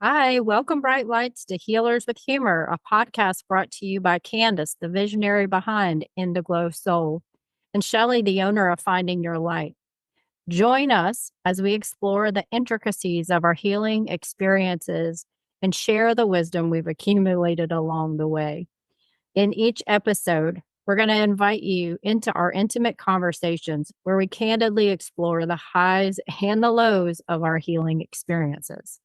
Hi, welcome Brightlights to Healers with Humor, a podcast brought to you by Candice, the visionary behind Indiglow Soul, and Shelly, the owner of Finding Your Light. Join us as we explore the intricacies of our healing experiences and share the wisdom we've accumulated along the way. In each episode, we're going to invite you into our intimate conversations where we candidly explore the highs and the lows of our healing experiences.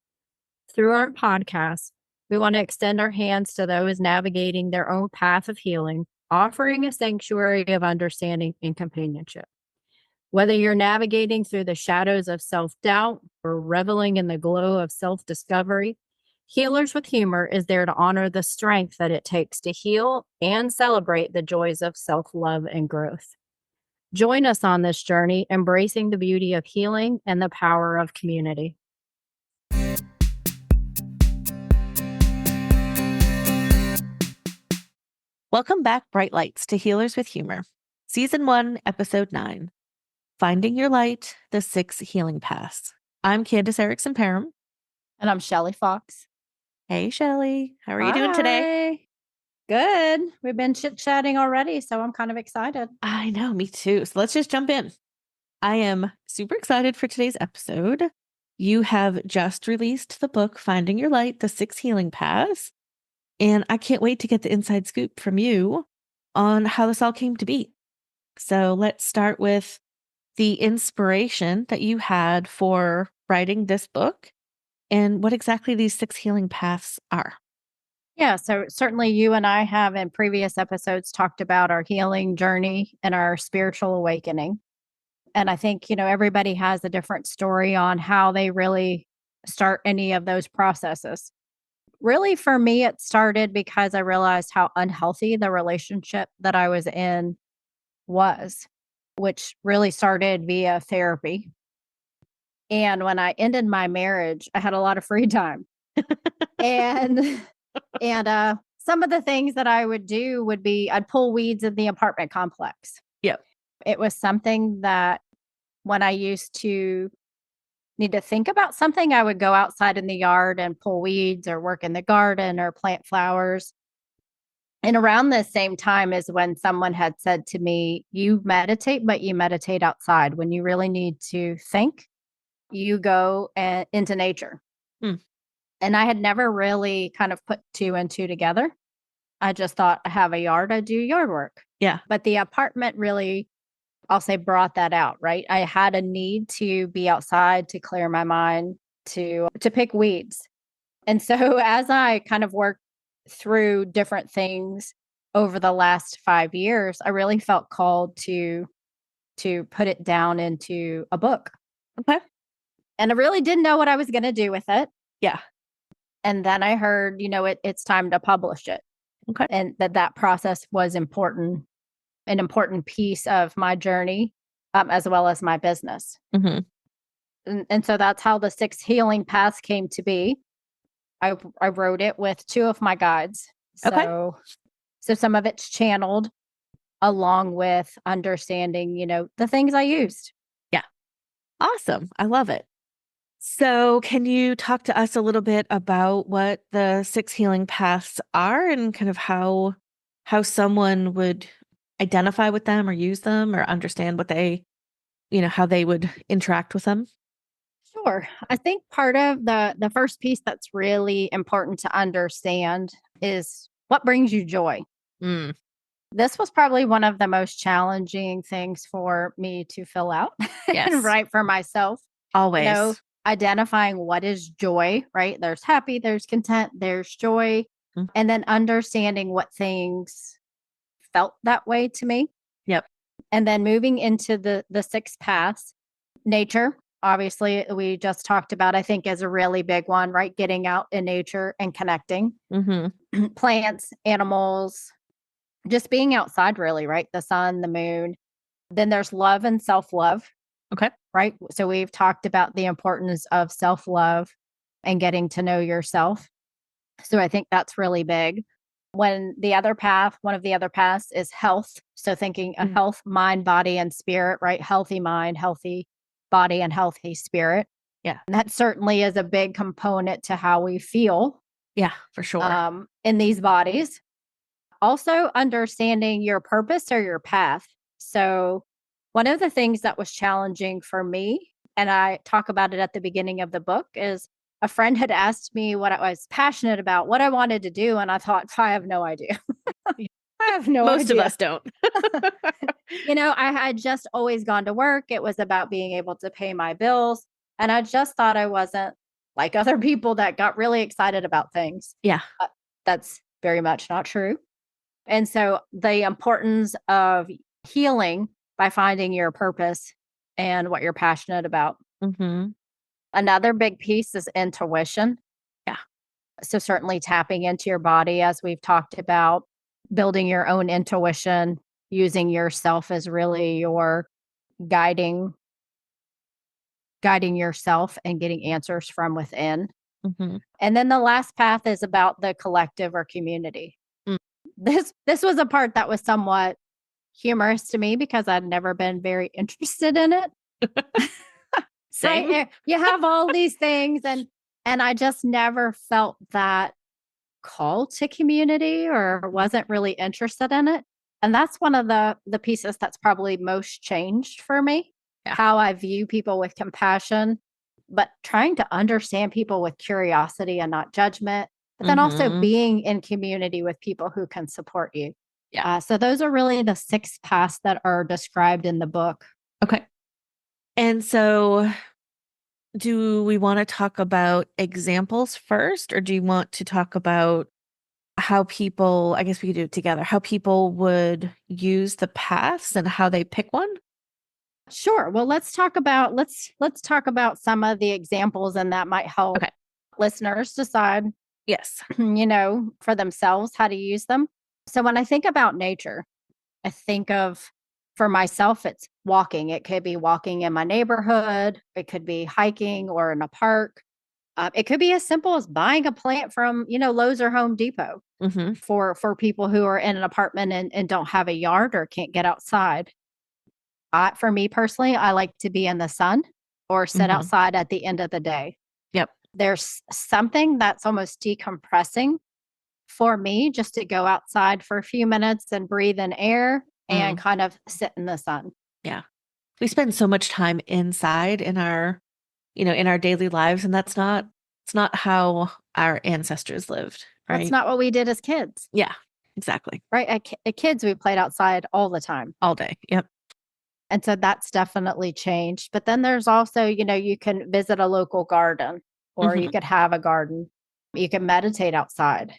Through our podcast, we want to extend our hands to those navigating their own path of healing, offering a sanctuary of understanding and companionship. Whether you're navigating through the shadows of self-doubt or reveling in the glow of self-discovery, Healers with Humor is there to honor the strength that it takes to heal and celebrate the joys of self-love and growth. Join us on this journey, embracing the beauty of healing and the power of community. Welcome back, Brightlights, to Healers with Humor, Season 1, Episode 9, Finding Your Light, the 6 Healing Paths. I'm Candice Erickson-Perham. And I'm Shelly Fox. Hey, Shelly. How are you doing today? Good. We've been chit-chatting already, so I'm kind of excited. I know, me too. So let's just jump in. I am super excited for today's episode. You have just released the book, Finding Your Light, the 6 Healing Paths. And I can't wait to get the inside scoop from you on how this all came to be. So let's start with the inspiration that you had for writing this book and what exactly these 6 healing paths are. Yeah, so certainly you and I have in previous episodes talked about our healing journey and our spiritual awakening. And I think, everybody has a different story on how they really start any of those processes. Really, for me, it started because I realized how unhealthy the relationship that I was in was, which really started via therapy. And when I ended my marriage, I had a lot of free time. and some of the things that I would do would be I'd pull weeds in the apartment complex. Yep. It was something that when I used to need to think about something, I would go outside in the yard and pull weeds or work in the garden or plant flowers. And around the same time is when someone had said to me, you meditate, but you meditate outside. When you really need to think, you go into nature. Mm. And I had never really kind of put 2 and 2 together. I just thought I have a yard, I do yard work. Yeah. But the apartment really, I'll say, brought that out, right? I had a need to be outside, to clear my mind, to pick weeds. And so as I kind of worked through different things over the last 5 years, I really felt called to put it down into a book. Okay. And I really didn't know what I was going to do with it. Yeah. And then I heard, it's time to publish it. Okay. And that process was important, an important piece of my journey, as well as my business. Mm-hmm. And so that's how the 6 healing paths came to be. I wrote it with 2 of my guides. So some of it's channeled along with understanding, the things I used. Yeah. Awesome. I love it. So can you talk to us a little bit about what the 6 healing paths are and kind of how someone would identify with them or use them or understand what they, how they would interact with them? Sure. I think part of the first piece that's really important to understand is what brings you joy. Mm. This was probably one of the most challenging things for me to fill out and write for myself. Always. Identifying what is joy, right? There's happy, there's content, there's joy, and then understanding what things felt that way to me. Yep. And then moving into the 6 paths, nature. Obviously, we just talked about, I think, is a really big one, right? Getting out in nature and connecting. Mm-hmm. Plants, animals, just being outside, really, right? The sun, the moon. Then there's love and self-love. Okay. Right. So we've talked about the importance of self-love and getting to know yourself. So I think that's really big. One of the other paths is health. So thinking of health, mind, body, and spirit, right? Healthy mind, healthy body, and healthy spirit. Yeah. And that certainly is a big component to how we feel Yeah, for sure. in these bodies. Also, understanding your purpose or your path. So, one of the things that was challenging for me, and I talk about it at the beginning of the book, is a friend had asked me what I was passionate about, what I wanted to do. And I thought, I have no idea. I have no Most of idea. us don't. I had just always gone to work. It was about being able to pay my bills. And I just thought I wasn't like other people that got really excited about things. Yeah. That's very much not true. And so the importance of healing by finding your purpose and what you're passionate about. Mm-hmm. Another big piece is intuition. Yeah. So certainly tapping into your body, as we've talked about, building your own intuition, using yourself as really your guiding yourself and getting answers from within. Mm-hmm. And then the last path is about the collective or community. Mm. This was a part that was somewhat humorous to me because I'd never been very interested in it. Same. Right? You have all these things and I just never felt that call to community or wasn't really interested in it. And that's one of the pieces that's probably most changed for me. Yeah. How I view people with compassion, but trying to understand people with curiosity and not judgment, but then also Mm-hmm. being in community with people who can support you. Yeah. So those are really the 6 paths that are described in the book. Okay. And so do we want to talk about examples first, or do you want to talk about how people, I guess we could do it together, how people would use the paths and how they pick one? Sure. Well, let's talk about some of the examples, and that might help Okay. listeners decide, Yes. for themselves how to use them. So when I think about nature, I think of, for myself, it's walking. It could be walking in my neighborhood. It could be hiking or in a park. It could be as simple as buying a plant from, Lowe's or Home Depot Mm-hmm. for people who are in an apartment and don't have a yard or can't get outside. For me personally, I like to be in the sun or sit Mm-hmm. outside at the end of the day. Yep. There's something that's almost decompressing for me just to go outside for a few minutes and breathe in air and kind of sit in the sun. Yeah. We spend so much time inside in our, in our daily lives, and it's not how our ancestors lived, right? That's not what we did as kids. Yeah, exactly. Right? At kids, we played outside all the time. All day. Yep. And so that's definitely changed. But then there's also, you can visit a local garden or you could have a garden. You can meditate outside.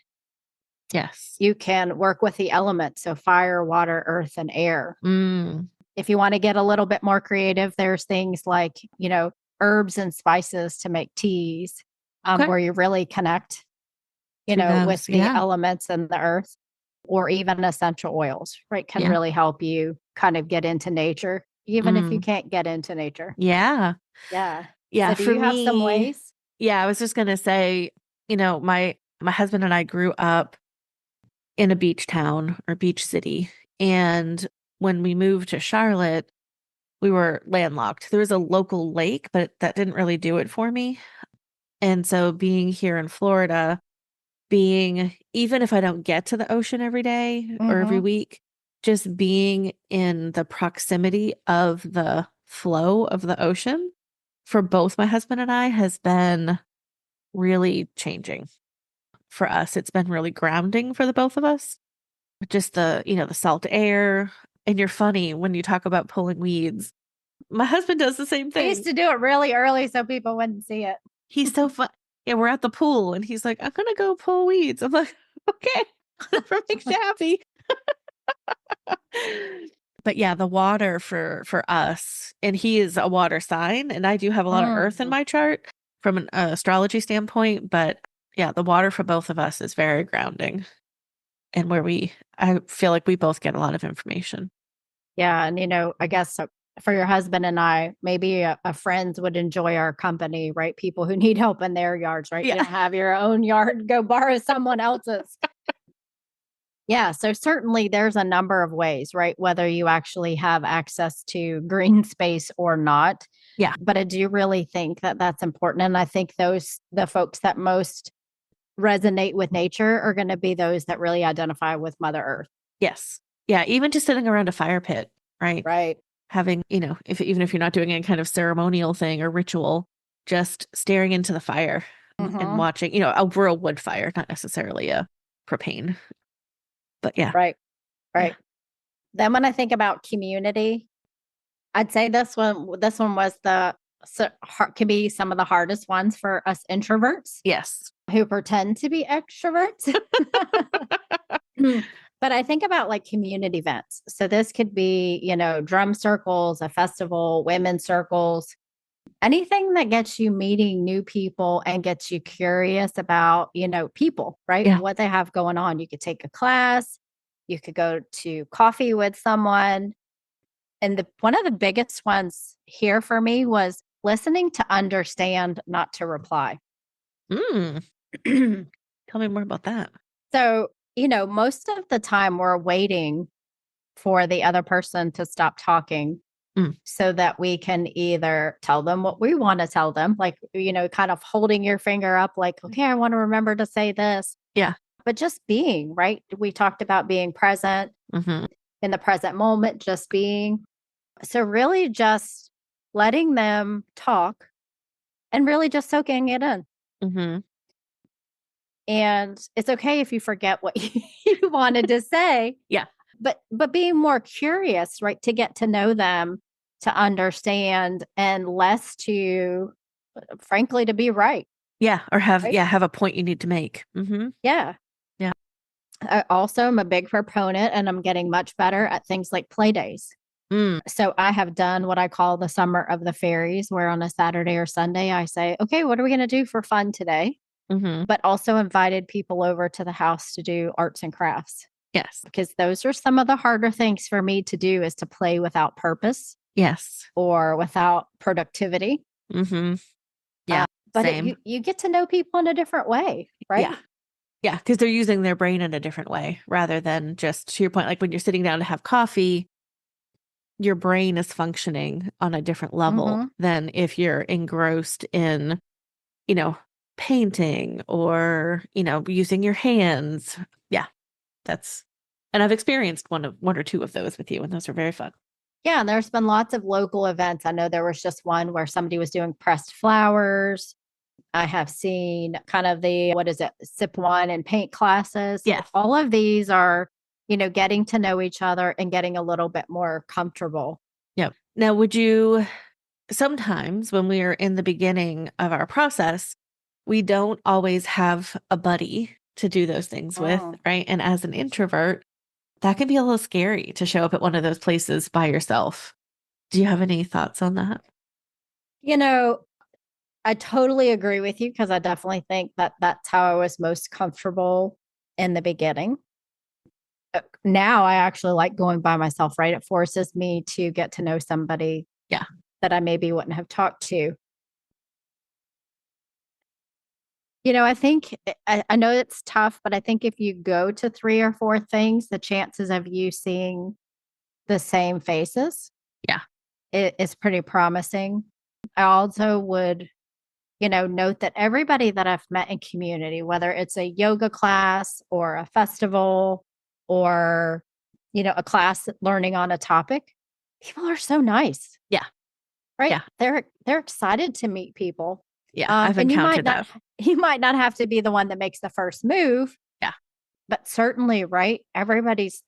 Yes. You can work with the elements. So fire, water, earth, and air. If you want to get a little bit more creative, there's things like, herbs and spices to make teas, where you really connect, with the elements and the earth, or even essential oils, right? Can really help you kind of get into nature, even if you can't get into nature. Yeah. Yeah. Yeah. So do for you have some me, ways? Yeah, I was just gonna say, my husband and I grew up in a beach town or beach city. And when we moved to Charlotte, we were landlocked. There was a local lake, but that didn't really do it for me. And so being here in Florida, even if I don't get to the ocean every day or every week, just being in the proximity of the flow of the ocean for both my husband and I has been really changing for us. It's been really grounding for the both of us. Just the salt air. And you're funny when you talk about pulling weeds. My husband does the same I thing. used to do it really early so people wouldn't see it. He's so fun. Yeah, we're at the pool and he's like, I'm gonna go pull weeds. I'm like, okay, whatever makes you happy. But yeah, the water for us, and he is a water sign, and I do have a lot of earth in my chart from an astrology standpoint. But yeah, the water for both of us is very grounding, and I feel like we both get a lot of information. Yeah, and I guess for your husband and I, maybe a friends would enjoy our company, right? People who need help in their yards, right? Yeah. You don't have your own yard, go borrow someone else's. Yeah, so certainly there's a number of ways, right? Whether you actually have access to green space or not. Yeah. But I do really think that that's important. And I think the folks that most resonate with nature are going to be those that really identify with Mother Earth. Yes. Yeah. Even just sitting around a fire pit, right? Right. Having, even if you're not doing any kind of ceremonial thing or ritual, just staring into the fire and watching, a real wood fire, not necessarily a propane. But yeah. Right. Right. Yeah. Then when I think about community, I'd say this one was can be some of the hardest ones for us introverts Yes. who pretend to be extroverts. But I think about like community events. So this could be, drum circles, a festival, women's circles, anything that gets you meeting new people and gets you curious about, people, right? Yeah. What they have going on. You could take a class, you could go to coffee with someone. And one of the biggest ones here for me was listening to understand, not to reply. Tell me more about that. So, most of the time we're waiting for the other person to stop talking so that we can either tell them what we want to tell them, like, kind of holding your finger up, like, okay, I want to remember to say this. Yeah. But just being, right? We talked about being present in the present moment, just being. So, really just letting them talk and really just soaking it in. And it's okay if you forget what you wanted to say. Yeah. But being more curious, right? To get to know them, to understand, and less to, frankly, to be right. Yeah. Or have Right? a point you need to make. Yeah. Yeah. I also am a big proponent, and I'm getting much better at things like play days. So I have done what I call the summer of the fairies, where on a Saturday or Sunday, I say, okay, what are we going to do for fun today? But also invited people over to the house to do arts and crafts. Yes. Because those are some of the harder things for me to do, is to play without purpose. Yes. Or without productivity. Yeah. But you get to know people in a different way, right? Yeah. Yeah. Because they're using their brain in a different way rather than just, to your point, like when you're sitting down to have coffee, your brain is functioning on a different level than if you're engrossed in, painting or, using your hands. Yeah. And I've experienced one or two of those with you, and those are very fun. Yeah. And there's been lots of local events. I know there was just one where somebody was doing pressed flowers. I have seen kind of sip wine and paint classes. Yeah. All of these are, getting to know each other and getting a little bit more comfortable. Yeah. Now, sometimes when we are in the beginning of our process, we don't always have a buddy to do those things with, right? And as an introvert, that can be a little scary to show up at one of those places by yourself. Do you have any thoughts on that? I totally agree with you, because I definitely think that that's how I was most comfortable in the beginning. Now I actually like going by myself, right? It forces me to get to know somebody that I maybe wouldn't have talked to. I think, I know it's tough, but I think if you go to 3 or 4 things, the chances of you seeing the same faces is pretty promising. I also would, note that everybody that I've met in community, whether it's a yoga class or a festival or, a class learning on a topic, people are so nice. Yeah. Right. Yeah. They're excited to meet people. Yeah. I've encountered that. You might not have to be the one that makes the first move. Yeah. But certainly, right? Everybody's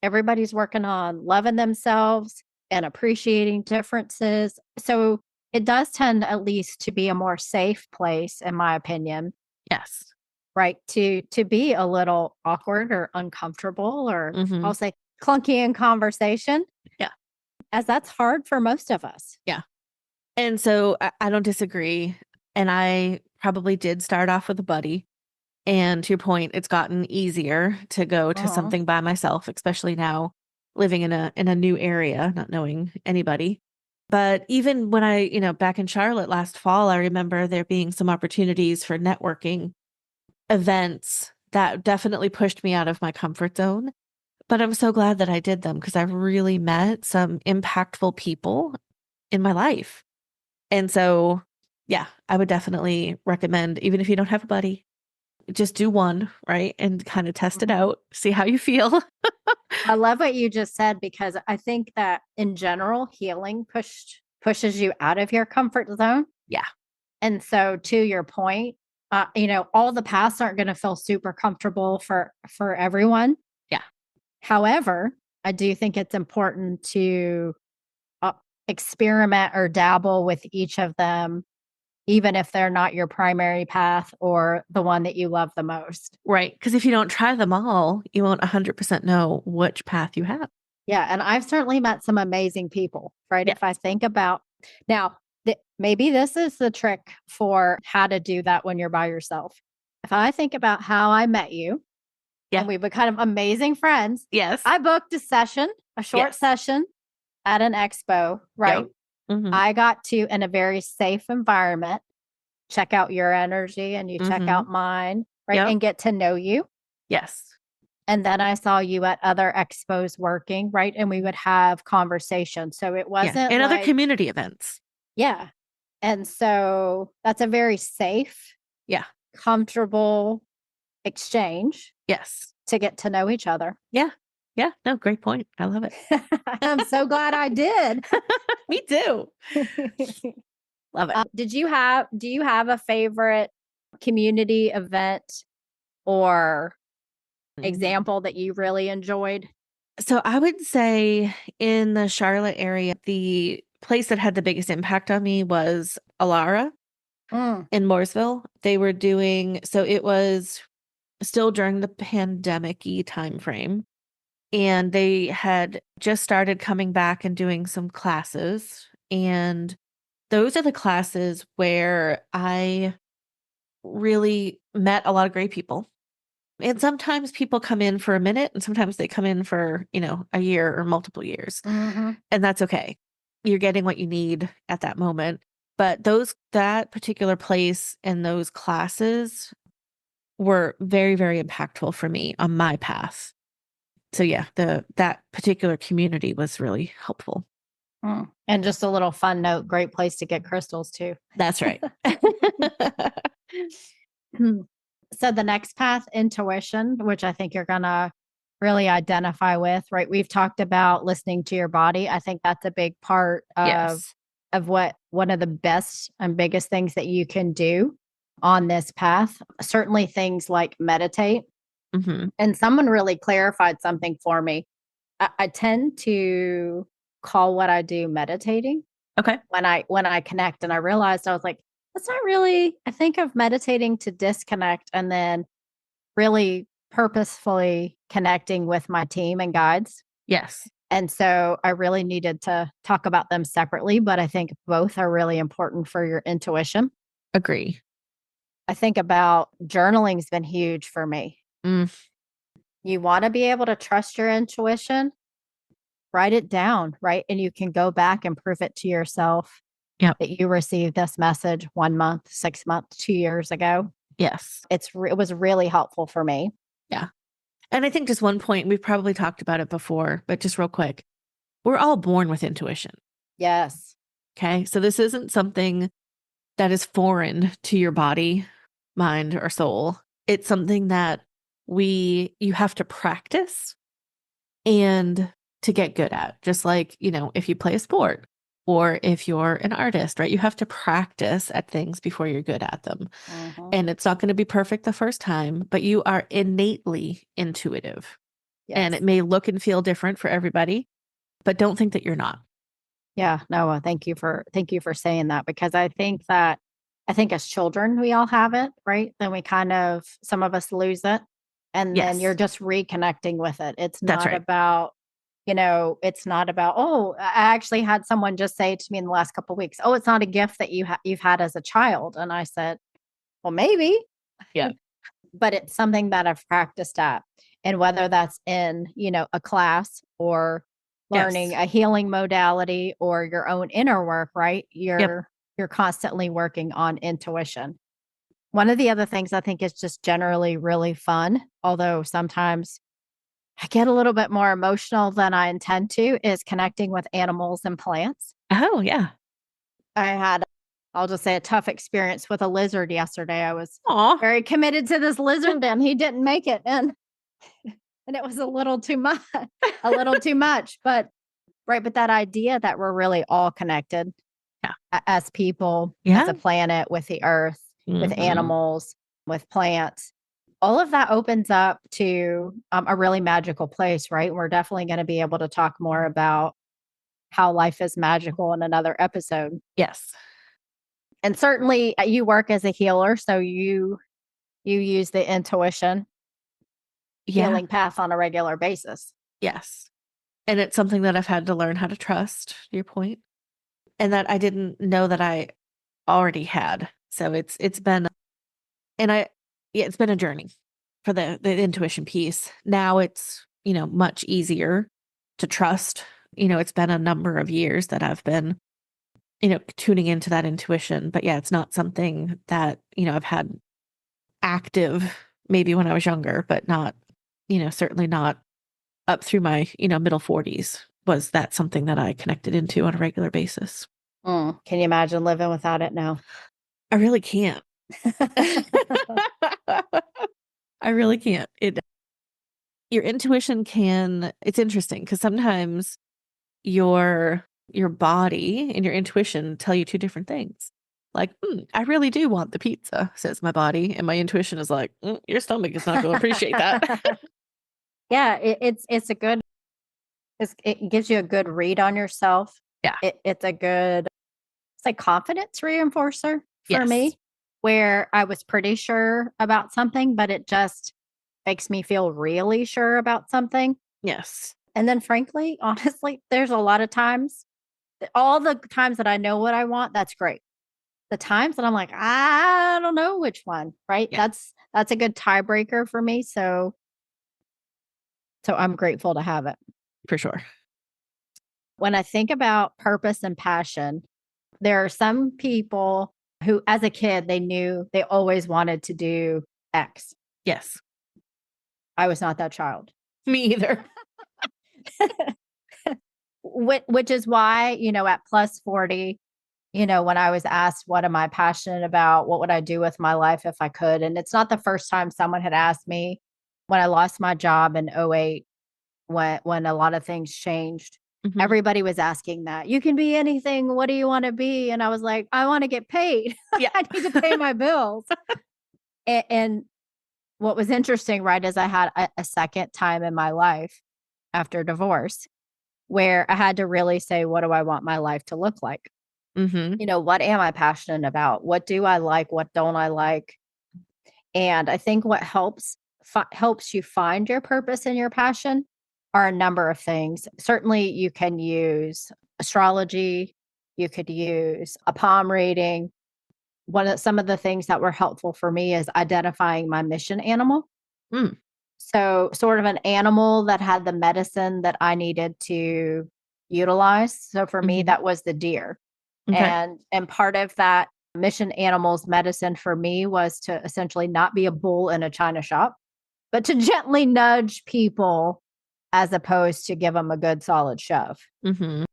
working on loving themselves and appreciating differences. So it does tend at least to be a more safe place, in my opinion. Yes. Right. To be a little awkward or uncomfortable, or I'll say clunky in conversation. Yeah. As that's hard for most of us. Yeah. And so I don't disagree. And I probably did start off with a buddy. And to your point, it's gotten easier to go to something by myself, especially now living in a new area, not knowing anybody. But even when I, back in Charlotte last fall, I remember there being some opportunities for networking events that definitely pushed me out of my comfort zone. But I'm so glad that I did them, because I've really met some impactful people in my life. And so, yeah, I would definitely recommend, even if you don't have a buddy, just do one, right? And kind of test it out, see how you feel. I love what you just said, because I think that in general, healing pushes you out of your comfort zone. Yeah. And so to your point, all the paths aren't going to feel super comfortable for everyone. Yeah. However, I do think it's important to experiment or dabble with each of them, even if they're not your primary path or the one that you love the most. Right. Because if you don't try them all, you won't 100% know which path you have. Yeah. And I've certainly met some amazing people, right? Yes. If I think about now, maybe this is the trick for how to do that when you're by yourself. If I think about how I met you, Yeah. and we become amazing friends. Yes. I booked a short Yes. session at an expo, right? Yep. Mm-hmm. I got to, in a very safe environment, check out your energy and you check out mine, right? Yep. And get to know you. Yes. And then I saw you at other expos working, right? And we would have conversations. So it wasn't and like, other community events. yeah. And so that's a very safe, Yeah. comfortable exchange. Yes. To get to know each other. Yeah. Yeah. No, great point. I love it. I'm so glad I did. Me too. Love it. Do you have a favorite community event or example that you really enjoyed? So I would say in the Charlotte area, the place that had the biggest impact on me was Alara in Mooresville. They were doing, so it was still during the pandemic-y time frame. And they had just started coming back and doing some classes. And those are the classes where I really met a lot of great people. And sometimes people come in for a minute and sometimes they come in for, a year or multiple years. And that's okay. You're getting what you need at that moment. But that particular place and those classes were very, very impactful for me on my path. So yeah, that particular community was really helpful. And just a little fun note, great place to get crystals too. That's right. So the next path, intuition, which I think you're going to really identify with, right? We've talked about listening to your body. I think that's a big part of what one of the best and biggest things that you can do on this path. Certainly things like meditate. And someone really clarified something for me. I tend to call what I do meditating. Okay. When I connect, and I realized, I was like, that's not really, I think of meditating to disconnect and then really purposefully connecting with my team and guides. Yes. And so I really needed to talk about them separately, but I think both are really important for your intuition. Agree. I think about journaling's been huge for me. You want to be able to trust your intuition, write it down, right? And you can go back and prove it to yourself that you received this message 1 month, 6 months, 2 years ago. Yes. It was really helpful for me. Yeah. And I think just one point, we've probably talked about it before, but just real quick, we're all born with intuition. Yes. Okay. So this isn't something that is foreign to your body, mind, or soul. It's something that you have to practice and to get good at. Just like, if you play a sport or if you're an artist, right? You have to practice at things before you're good at them. And it's not going to be perfect the first time, but you are innately intuitive. Yes. And it may look and feel different for everybody, but don't think that you're not. Yeah, no, thank you for saying that, because I think as children, we all have it, right? Then some of us lose it. And then you're just reconnecting with it. It's not about, it's not about, I actually had someone just say to me in the last couple of weeks, it's not a gift that you've had as a child. And I said, well, maybe. Yeah. But it's something that I've practiced at. And whether that's in, a class or learning a healing modality or your own inner work, right? You're constantly working on intuition. One of the other things I think is just generally really fun, although sometimes I get a little bit more emotional than I intend to, is connecting with animals and plants. Oh, yeah. I had I'll just say a tough experience with a lizard yesterday. I was Aw. very committed to this lizard and he didn't make it. And it was a little too much, but right. But that idea that we're really all connected as people, as a planet, with the earth, with animals, with plants, all of that opens up to a really magical place, right? We're definitely going to be able to talk more about how life is magical in another episode. Yes. And certainly you work as a healer, so you use the intuition healing path on a regular basis. Yes. And it's something that I've had to learn how to trust, to your point, and that I didn't know that I already had. So it's been, it's been a journey for the intuition piece. Now it's, much easier to trust. It's been a number of years that I've been, tuning into that intuition. But yeah, it's not something that, I've had active maybe when I was younger, but not, certainly not up through my, middle 40s. Was that something that I connected into on a regular basis? Can you imagine living without it now? I really can't. I really can't. Your intuition it's interesting because sometimes your body and your intuition tell you two different things. Like, I really do want the pizza, says my body. And my intuition is like, your stomach is not going to appreciate that. Yeah, it gives you a good read on yourself. Yeah. It's like confidence reinforcer for me, where I was pretty sure about something, but it just makes me feel really sure about something. Yes. And then frankly, honestly, there's a lot of times, all the times that I know what I want, that's great. The times that I'm like, I don't know which one, right? Yeah. That's a good tiebreaker for me. So I'm grateful to have it. For sure. When I think about purpose and passion, there are some people who, as a kid, they knew they always wanted to do X. Yes. I was not that child. Me either. Which is why, at plus 40, when I was asked, what am I passionate about? What would I do with my life if I could? And it's not the first time someone had asked me when I lost my job in 2008, when a lot of things changed. Mm-hmm. Everybody was asking that. You can be anything. What do you want to be? And I was like, I want to get paid. Yeah. I need to pay my bills. And what was interesting, right, is I had a second time in my life after divorce where I had to really say, what do I want my life to look like? Mm-hmm. What am I passionate about? What do I like? What don't I like? And I think what helps you find your purpose and your passion are a number of things. Certainly, you can use astrology. You could use a palm reading. Some of the things that were helpful for me is identifying my mission animal. So sort of an animal that had the medicine that I needed to utilize. So for me, that was the deer. Okay. And part of that mission animal's medicine for me was to essentially not be a bull in a china shop, but to gently nudge people as opposed to give them a good solid shove. Mm-hmm.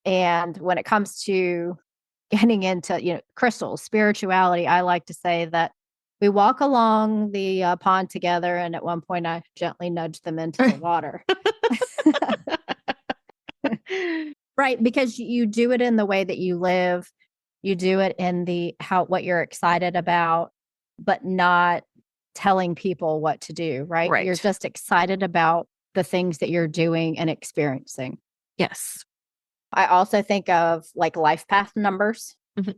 And when it comes to getting into, crystals, spirituality, I like to say that we walk along the pond together. And at one point I gently nudged them into the water. Right. Because you do it in the way that you live. You do it in what you're excited about, but not telling people what to do. Right. You're just excited about the things that you're doing and experiencing. Yes. I also think of like life path numbers. Mm-hmm.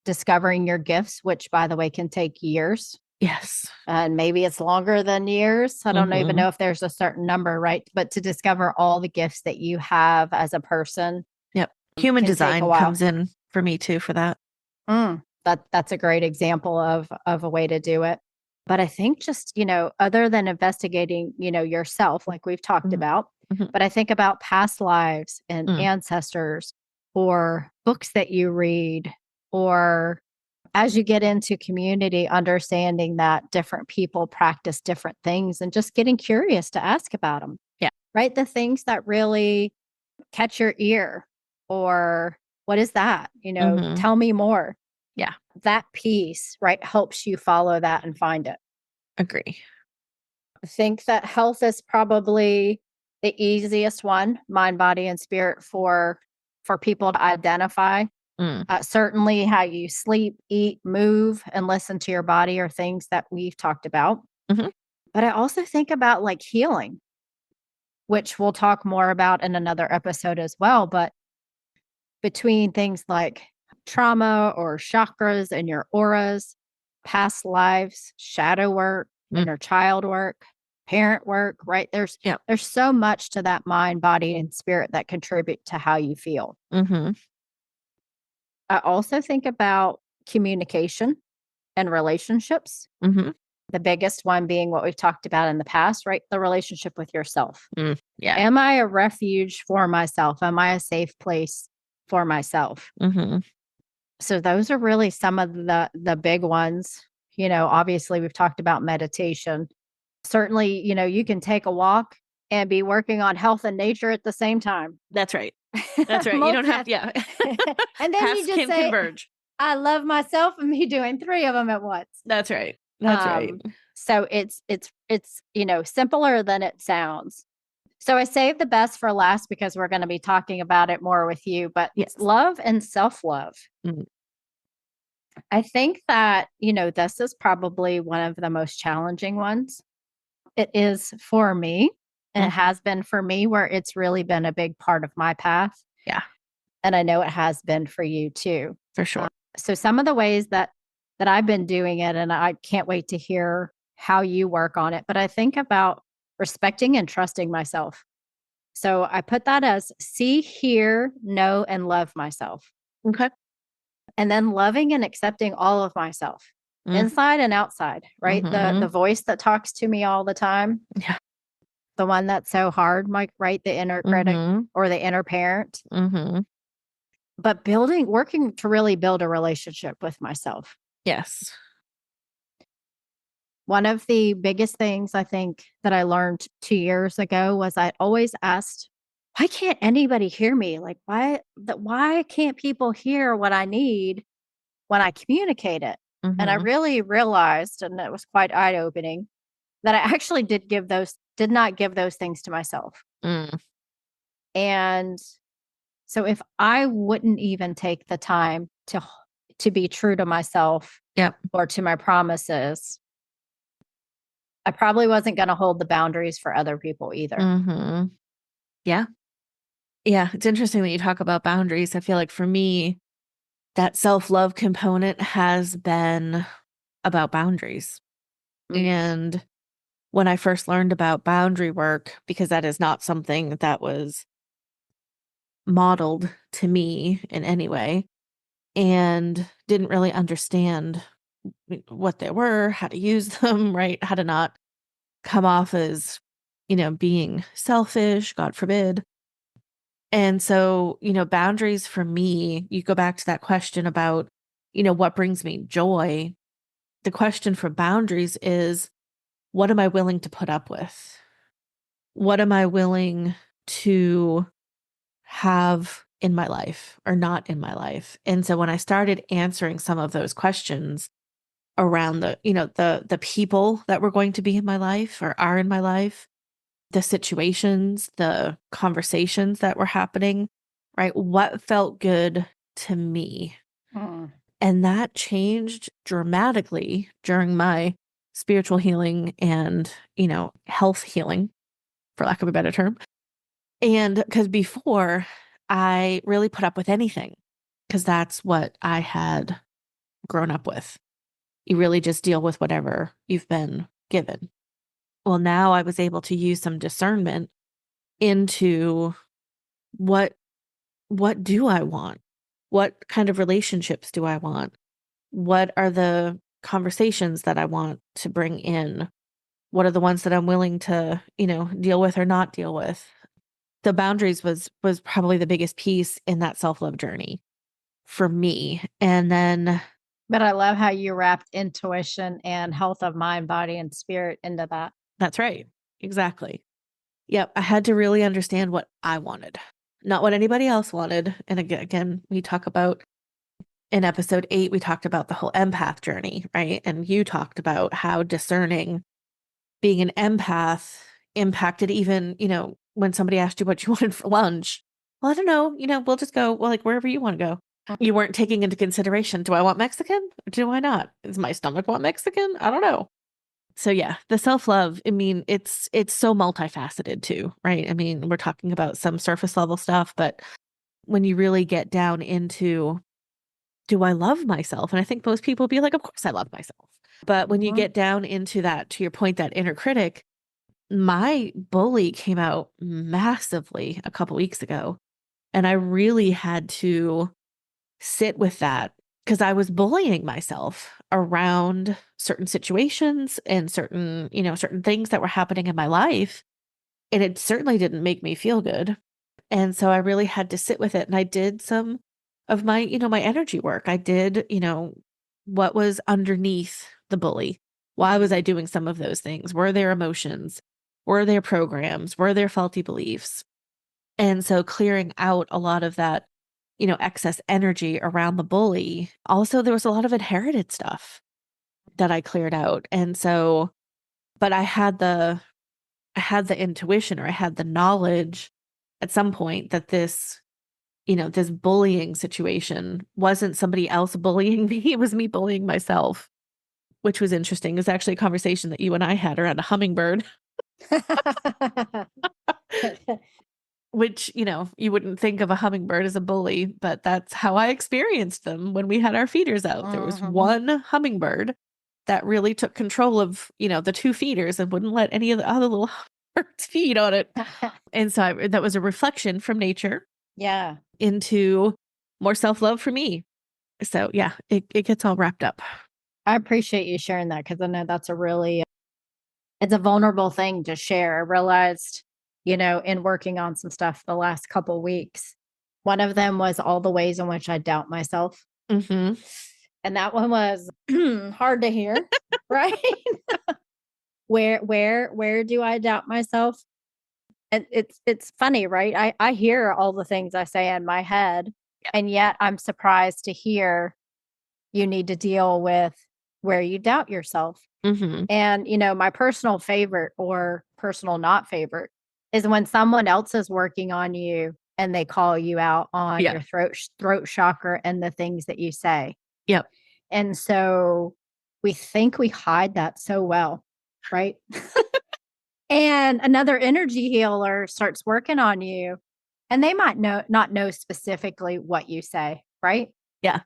Discovering your gifts, which by the way can take years. Yes. And maybe it's longer than years. I don't even know if there's a certain number, right? But to discover all the gifts that you have as a person. Yep. Human design comes in for me too for that. That's a great example of a way to do it. But I think just, other than investigating, yourself, like we've talked about, but I think about past lives and ancestors or books that you read, or as you get into community, understanding that different people practice different things and just getting curious to ask about them. Yeah. Right. The things that really catch your ear, or what is that? Mhm. Tell me more. Yeah. That piece, right, helps you follow that and find it. Agree. I think that health is probably the easiest one, mind, body, and spirit for people to identify. Mm. Certainly, how you sleep, eat, move, and listen to your body are things that we've talked about. Mhm. But I also think about like healing, which we'll talk more about in another episode as well. But between things like trauma or chakras and your auras, past lives, shadow work, Mm. inner child work, parent work, right? Yep. There's so much to that mind, body, and spirit that contribute to how you feel. Mhm. I also think about communication and relationships. Mhm. The biggest one being what we've talked about in the past, right? The relationship with yourself. Yeah. Am I a refuge for myself? Am I a safe place for myself? Mhm. So those are really some of the big ones. Obviously we've talked about meditation. Certainly, you can take a walk and be working on health and nature at the same time. That's right. That's right. You don't have Multitask. And then you Paths just can say, converge. I love myself and me doing 3 of them at once. That's right. That's right. So it's simpler than it sounds. So I saved the best for last because we're going to be talking about it more with you, but Yes. love and self-love. Mhm. I think that, this is probably one of the most challenging ones. It is for me, and it has been for me, where it's really been a big part of my path. Yeah, And I know it has been for you too. for sure. So some of the ways that I've been doing it, and I can't wait to hear how you work on it, but I think about respecting and trusting myself. So I put that as see, hear, know, and love myself. Okay. And then loving and accepting all of myself, Mm. inside and outside, right? The Mhm. voice that talks to me all the time, Yeah. the one that's so hard, Mike, right? The inner critic Mhm. or the inner parent. Mhm. But working to really build a relationship with myself. Yes. One of the biggest things I think that I learned 2 years ago was I always asked, why can't anybody hear me? Like, why can't people hear what I need when I communicate it? And I Mhm. really realized, and it was quite eye-opening, that I actually did not give those things to myself. Mm. And so if I wouldn't even take the time to be true to myself Yep. or to my promises, I probably wasn't going to hold the boundaries for other people either. Mhm. Yeah. Yeah, it's interesting that you talk about boundaries. I feel like for me, that self-love component has been about boundaries. Mm. And when I first learned about boundary work, because that is not something that was modeled to me in any way, and didn't really understand what they were, how to use them, right? How to not come off as, being selfish, God forbid. And so, boundaries for me, you go back to that question about, what brings me joy. The question for boundaries is, what am I willing to put up with? What am I willing to have in my life or not in my life? And so when I started answering some of those questions around the people that were going to be in my life or are in my life, the situations, the conversations that were happening, right? What felt good to me? Mm. And that changed dramatically during my spiritual healing and, health healing, for lack of a better term. And because before I really put up with anything, because that's what I had grown up with. You really just deal with whatever you've been given. Well, now I was able to use some discernment into what what do I want? What kind of relationships do I want? What are the conversations that I want to bring in? What are the ones that I'm willing to, deal with or not deal with? The boundaries was probably the biggest piece in that self-love journey for me. And then But I love how you wrapped intuition and health of mind, body, and spirit into that. that's right. Exactly. Yep, I had to really understand what I wanted. not what anybody else wanted. And again, we talk about in episode 8, we talked about the whole empath journey, right? And you talked about how discerning being an empath impacted even, when somebody asked you what you wanted for lunch. Well, I don't know, we'll just go, well, like wherever you want to go. You weren't taking into consideration, do I want Mexican? Or do I not? Does my stomach want Mexican? I don't know. So yeah, the self-love, I mean, it's so multifaceted too, right? I mean, we're talking about some surface level stuff, but when you really get down into, do I love myself? And I think most people be like, of course I love myself. But when you get down into that, to your point, that inner critic, my bully came out massively a couple weeks ago. And I really had to sit with that because I was bullying myself around certain situations and certain things that were happening in my life. And it certainly didn't make me feel good. And so I really had to sit with it. And I did some of my, my energy work. I did, what was underneath the bully. Why was I doing some of those things? Were there emotions? Were there programs? Were there faulty beliefs? And so clearing out a lot of that, excess energy around the bully. Also, there was a lot of inherited stuff that I cleared out. And so, but I had the intuition, or I had the knowledge at some point that this bullying situation wasn't somebody else bullying me. It was me bullying myself, which was interesting. It was actually a conversation that you and I had around a hummingbird, which, you wouldn't think of a hummingbird as a bully, but that's how I experienced them when we had our feeders out. There was one hummingbird that really took control of, the 2 feeders and wouldn't let any of the other little birds feed on it. And so that was a reflection from nature. Yeah. Into more self-love for me. So yeah, it gets all wrapped up. I appreciate you sharing that because I know that's it's a vulnerable thing to share. I realized, in working on some stuff the last couple weeks, one of them was all the ways in which I doubt myself. Mm-hmm. And that one was hard to hear, right? Where do I doubt myself? And it's funny, right? I hear all the things I say in my head, and yet I'm surprised to hear you need to deal with where you doubt yourself. Mm-hmm. And, my personal favorite or personal not favorite is when someone else is working on you and they call you out on your throat chakra and the things that you say. Yep. And so we think we hide that so well, right? And another energy healer starts working on you and they might not know specifically what you say, right? Yeah.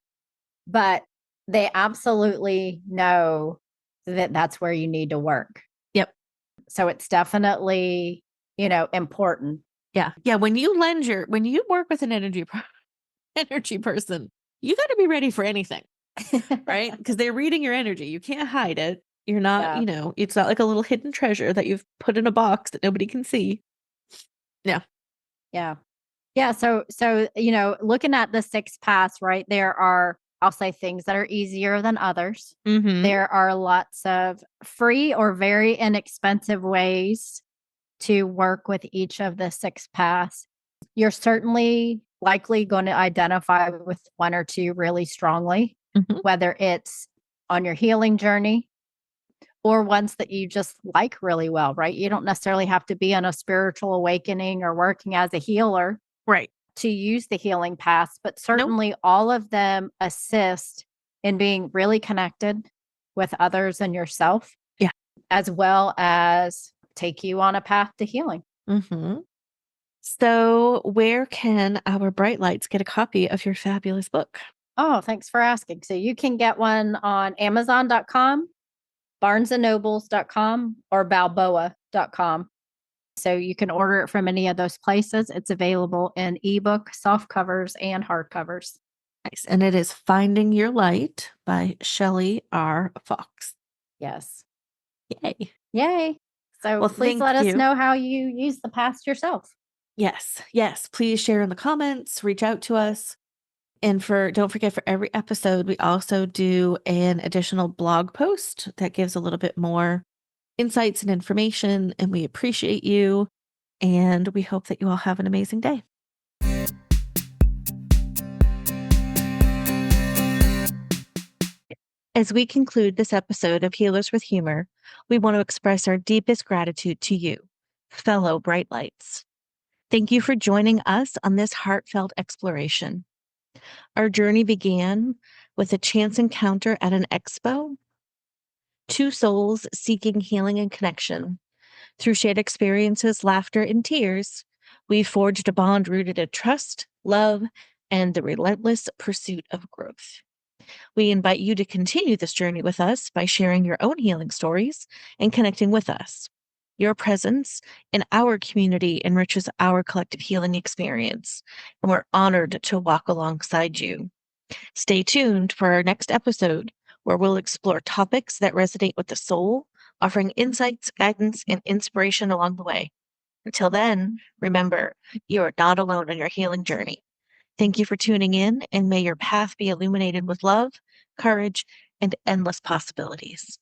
But they absolutely know that that's where you need to work. Yep. So it's definitely, important. Yeah. Yeah. When you work with an energy person, you got to be ready for anything, right? Because they're reading your energy. You can't hide it. You're not, it's not like a little hidden treasure that you've put in a box that nobody can see. Yeah. Yeah. Yeah. So, looking at the 6 paths, right? There are, I'll say, things that are easier than others. Mm-hmm. There are lots of free or very inexpensive ways to work with each of the 6 paths. You're certainly likely going to identify with one or two really strongly, whether it's on your healing journey or ones that you just like really well, right? You don't necessarily have to be on a spiritual awakening or working as a healer, right, to use the healing paths, but certainly all of them assist in being really connected with others and yourself. Yeah. As well as take you on a path to healing. Mm-hmm. So where can our Brightlights get a copy of your fabulous book? Oh, thanks for asking. So you can get one on Amazon.com, BarnesandNobles.com, or Balboa.com. So you can order it from any of those places. It's available in ebook, soft covers, and hardcovers. Nice. And it is Finding Your Light by Shelly R. Fox. Yes. Yay. Yay. So please let us know how you use the past yourself. Yes. Yes. Please share in the comments, reach out to us. And don't forget, for every episode, we also do an additional blog post that gives a little bit more insights and information. And we appreciate you. And we hope that you all have an amazing day. As we conclude this episode of Healers with Humor, we want to express our deepest gratitude to you, fellow Brightlights. Thank you for joining us on this heartfelt exploration. Our journey began with a chance encounter at an expo, two souls seeking healing and connection. Through shared experiences, laughter, and tears, we forged a bond rooted in trust, love, and the relentless pursuit of growth. We invite you to continue this journey with us by sharing your own healing stories and connecting with us. Your presence in our community enriches our collective healing experience, and we're honored to walk alongside you. Stay tuned for our next episode, where we'll explore topics that resonate with the soul, offering insights, guidance, and inspiration along the way. Until then, remember, you are not alone on your healing journey. Thank you for tuning in, and may your path be illuminated with love, courage, and endless possibilities.